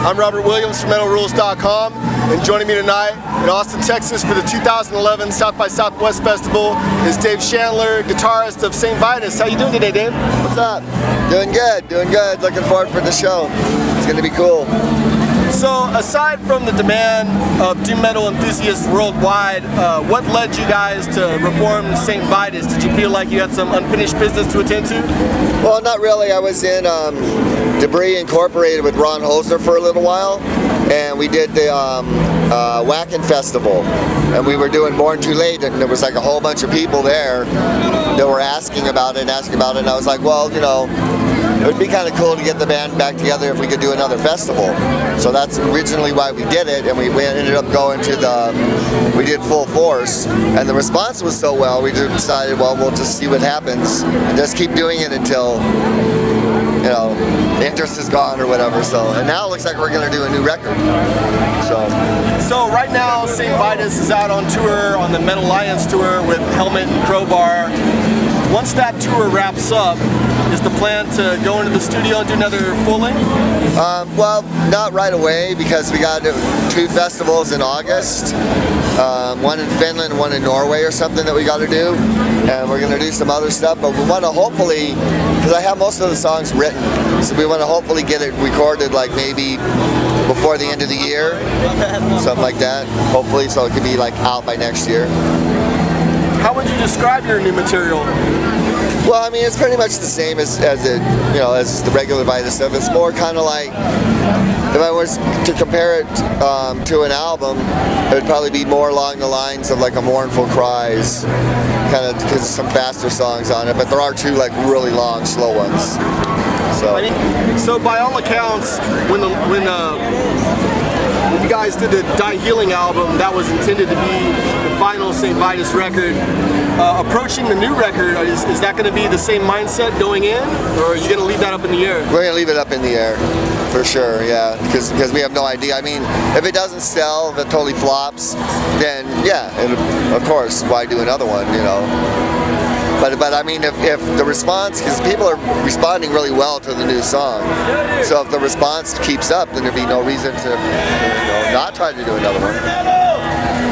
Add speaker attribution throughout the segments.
Speaker 1: I'm Robert Williams from MetalRules.com, and joining me tonight in Austin, Texas for the 2011 South by Southwest Festival is Dave Chandler, guitarist of SAINT VITUS. How you doing today, Dave?
Speaker 2: What's up? Doing good, doing good. Looking forward for the show. It's going to be cool.
Speaker 1: So, aside from the demand of doom metal enthusiasts worldwide, what led you guys to reform SAINT VITUS? Did you feel like you had some unfinished business to attend to?
Speaker 2: Well, not really. I was in Debris Incorporated with Ron Holzer for a little while, and we did the Whackin' Festival, and we were doing Born Too Late, and there was like a whole bunch of people there that were asking about it, and I was like, well, you know, it would be kind of cool to get the band back together if we could do another festival. So that's originally why we did it, and we ended up going to we did Full Force, and the response was so well, we just decided, well, we'll just see what happens, and just keep doing it until, you know, the interest is gone or whatever. So, and now it looks like we're going to do a new record.
Speaker 1: So right now, SAINT VITUS is out on tour on the Metal Alliance tour with Helmet and Crowbar. Once that tour wraps up, is the plan to go into the studio and do another full length?
Speaker 2: Well, not right away, because we got 2 festivals in August. One in Finland, one in Norway or something that we got to do. And we're going to do some other stuff, but we want to hopefully, because I have most of the songs written, so we want to hopefully get it recorded like maybe before the end of the year, something like that, hopefully, so it could be like out by next year.
Speaker 1: How would you describe your new material?
Speaker 2: Well, I mean, it's pretty much the same as the regular VITUS stuff. It's more kind of like, if I was to compare it to an album, it would probably be more along the lines of like a Mournful Cries, kind of, because there's some faster songs on it, but there are 2 like really long, slow ones.
Speaker 1: So by all accounts, when you guys did the Die Healing album, that was intended to be the final SAINT VITUS record. Approaching the new record, is that going to be the same mindset going in, or are you going to leave that up in the air?
Speaker 2: We're going to leave it up in the air, for sure, yeah, because we have no idea. I mean, if it doesn't sell, if it totally flops, then yeah, of course, why do another one, you know? But I mean, if the response, because people are responding really well to the new song, so if the response keeps up, then there'd be no reason to not try to do another one.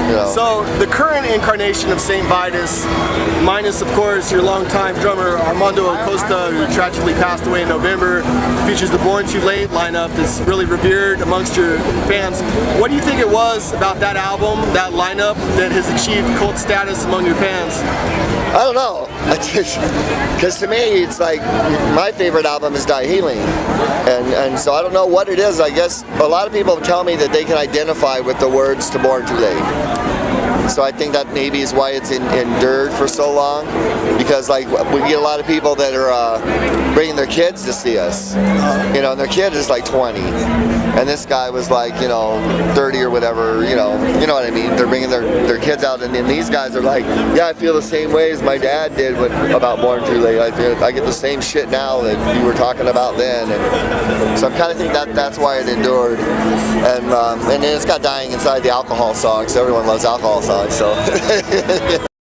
Speaker 2: You know.
Speaker 1: So the current incarnation of SAINT VITUS, minus of course your longtime drummer Armando Acosta, who tragically passed away in November, features the Born Too Late lineup that's really revered amongst your fans. What do you think it was about that album, that lineup, that has achieved cult status among your fans?
Speaker 2: I don't know, because to me it's like my favorite album is Die Healing, and so I don't know what it is. I guess a lot of people tell me that they can identify with the words to Born Too Late. So I think that maybe is why it's endured for so long, because like we get a lot of people that are bringing their kids to see us, you know, and their kid is like 20, and this guy was like, you know, 30 or whatever, you know what I mean. They're bringing their kids out, and then these guys are like, yeah, I feel the same way as my dad did about Born Too Late. I get the same shit now that you were talking about then, and so I kind of think that's why it endured, and then it's got Dying Inside, the alcohol song, so everyone loves alcohol songs. So.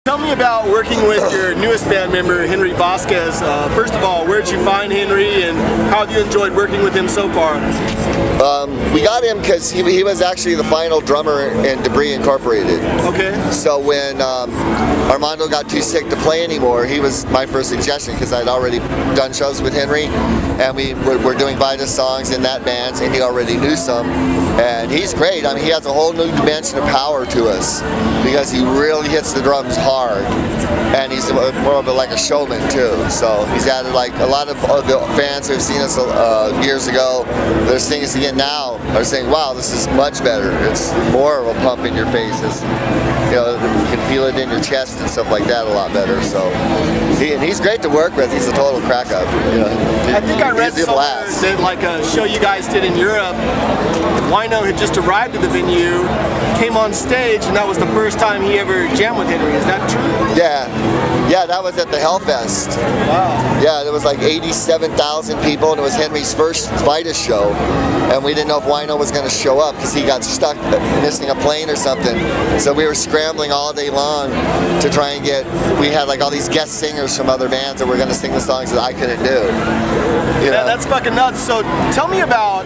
Speaker 1: Tell me about working with your newest band member, Henry Vasquez. First of all, where'd you find Henry, and how have you enjoyed working with him so far?
Speaker 2: We got him because he was actually the final drummer in Debris Incorporated.
Speaker 1: Okay.
Speaker 2: So when Armando got too sick to play anymore, he was my first suggestion, because I'd already done shows with Henry, and we were doing VITUS songs in that band, and he already knew some. And he's great. I mean, he has a whole new dimension of power to us, because he really hits the drums hard, and he's more of like a showman too. So he's added, like, a lot of the fans who've seen us years ago, they're seeing us again now, are saying, wow, this is much better. It's more of a pump in your face. It's, you know, you can feel it in your chest and stuff like that a lot better. So he's great to work with. He's a total crack up. You know,
Speaker 1: I think I read somewhere that, like a show you guys did in Europe, Wino had just arrived at the venue, came on stage, and that was the first time he ever jammed with Henry. Is that true?
Speaker 2: Yeah, that was at the Hellfest.
Speaker 1: Wow.
Speaker 2: Yeah, there was like 87,000 people, and it was Henry's first VITUS show, and we didn't know if Wino was going to show up because he got stuck missing a plane or something. So we were scrambling all day long to try and we had like all these guest singers from other bands that were going to sing the songs that I couldn't do.
Speaker 1: Yeah, that's fucking nuts. So tell me about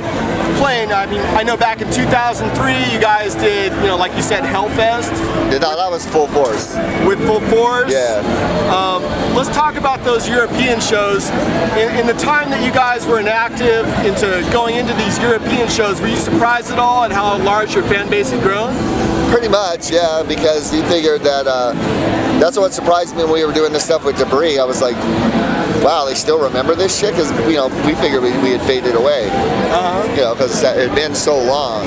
Speaker 1: playing? I mean, I know back in 2003 you guys did, you know, like you said, Hellfest.
Speaker 2: Yeah, no, that was Full Force.
Speaker 1: With Full Force?
Speaker 2: Yeah.
Speaker 1: Let's talk about those European shows. In the time that you guys were inactive into going into these European shows, were you surprised at all at how large your fan base had grown?
Speaker 2: Pretty much, yeah, because you figured that, that's what surprised me when we were doing this stuff with Debris. I was like, wow, they still remember this shit? Because, you know, we figured we had faded away. You know, because it had been so long.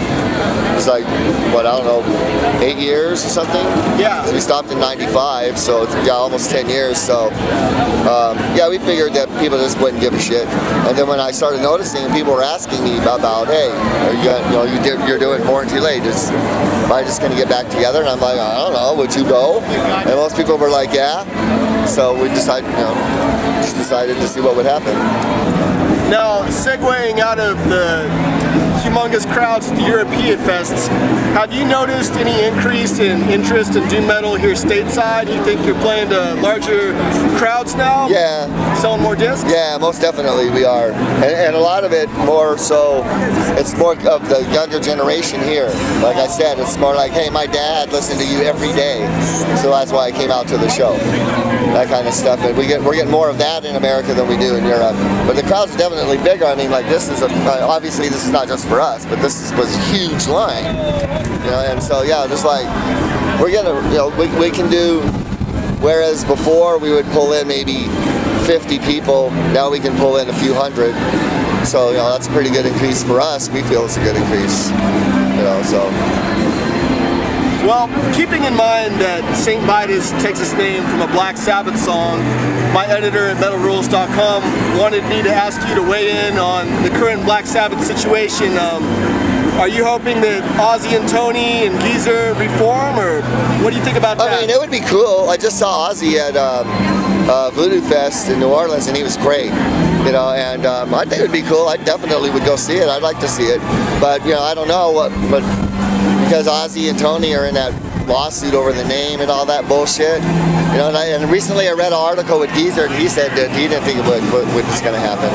Speaker 2: It's like, what, I don't know, 8 years or something?
Speaker 1: Yeah.
Speaker 2: So we stopped in 95, so it's, yeah, almost 10 years. So, yeah, we figured that people just wouldn't give a shit. And then when I started noticing, people were asking me about, hey, are you, you're doing Born Too Late. Am I just going to get back together? And I'm like, I don't know, would you go? And most people were like, yeah. So we decided, just decided to see what would happen.
Speaker 1: Now, segueing out of the humongous crowds at the European fests, have you noticed any increase in interest in doom metal here stateside? You think you're playing to larger crowds now?
Speaker 2: Yeah.
Speaker 1: Selling more discs?
Speaker 2: Yeah, most definitely we are. And a lot of it more so, it's more of the younger generation here. Like I said, it's more like, hey, my dad listened to you every day. So that's why I came out to the show. That kind of stuff. And we're getting more of that in America than we do in Europe. But the crowds are definitely bigger. I mean, like this is obviously this is not just for us, but this was a huge line. You know, and so yeah, just like we're gonna, we can do. Whereas before we would pull in maybe 50 people, now we can pull in a few hundred. So that's a pretty good increase for us. We feel it's a good increase. So.
Speaker 1: Well, keeping in mind that Saint Vitus takes its name from a Black Sabbath song, my editor at MetalRules.com wanted me to ask you to weigh in on the current Black Sabbath situation. Are you hoping that Ozzy and Tony and Geezer reform, or what do you think about that?
Speaker 2: I mean, it would be cool. I just saw Ozzy at Voodoo Fest in New Orleans, and he was great. And I think it would be cool. I definitely would go see it. I'd like to see it, but I don't know but because Ozzy and Tony are in that lawsuit over the name and all that bullshit. And recently I read an article with Geezer, and he said that he didn't think it was going to happen.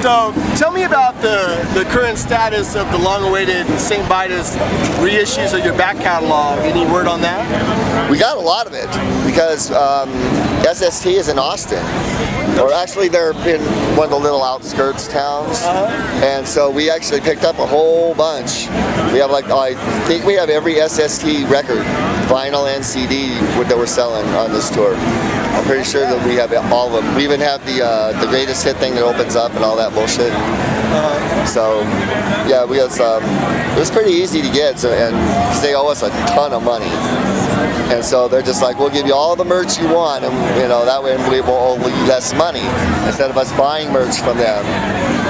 Speaker 1: So tell me about the current status of the long-awaited Saint Vitus reissues of your back catalog. Any word on that?
Speaker 2: We got a lot of it because SST is in Austin. Or actually they're in one of the little outskirts towns. And so we actually picked up a whole bunch. We have I think we have every SST record, vinyl and CD that we're selling on this tour. I'm pretty sure that we have all of them. We even have the greatest hit thing that opens up and all that bullshit. So yeah, we got some. It was pretty easy to get, and because they owe us a ton of money. And so they're just like, we'll give you all the merch you want, and that way we will owe you less money. Instead of us buying merch from them,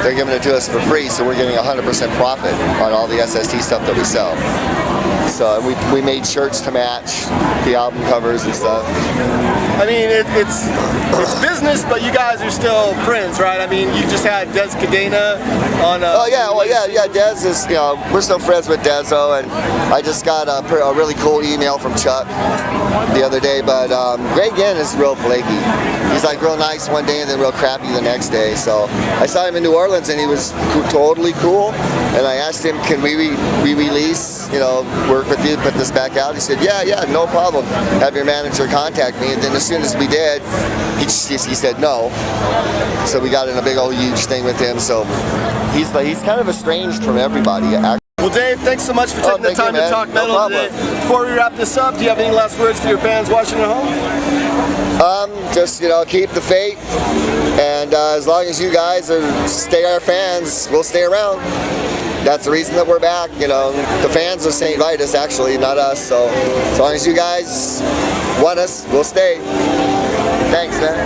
Speaker 2: they're giving it to us for free, so we're getting 100% profit on all the SST stuff that we sell. So we made shirts to match the album covers and stuff.
Speaker 1: I mean, it's business, but you guys are still friends, right? I mean, you just had Des Cadena on.
Speaker 2: Oh yeah, well yeah. Des is, we're still friends with Dezo, and I just got a really cool email from Chuck the other day. But Greg Ginn is real flaky. He's like real nice one day and then real crappy the next day. So I saw him in New Orleans, and he was totally cool. And I asked him, can we re-release, work with you, put this back out? He said, yeah, no problem. Have your manager contact me. And then as soon as we did, he said no. So we got in a big old huge thing with him. So he's kind of estranged from everybody.
Speaker 1: Well, Dave, thanks so much for taking the time to talk metal today. Before we wrap this up, do you have any last words for your fans watching at home?
Speaker 2: Just keep the faith, and as long as you guys stay our fans, we'll stay around. That's the reason that we're back. The fans of Saint Vitus, actually, not us. So as long as you guys want us, we'll stay. Thanks, man.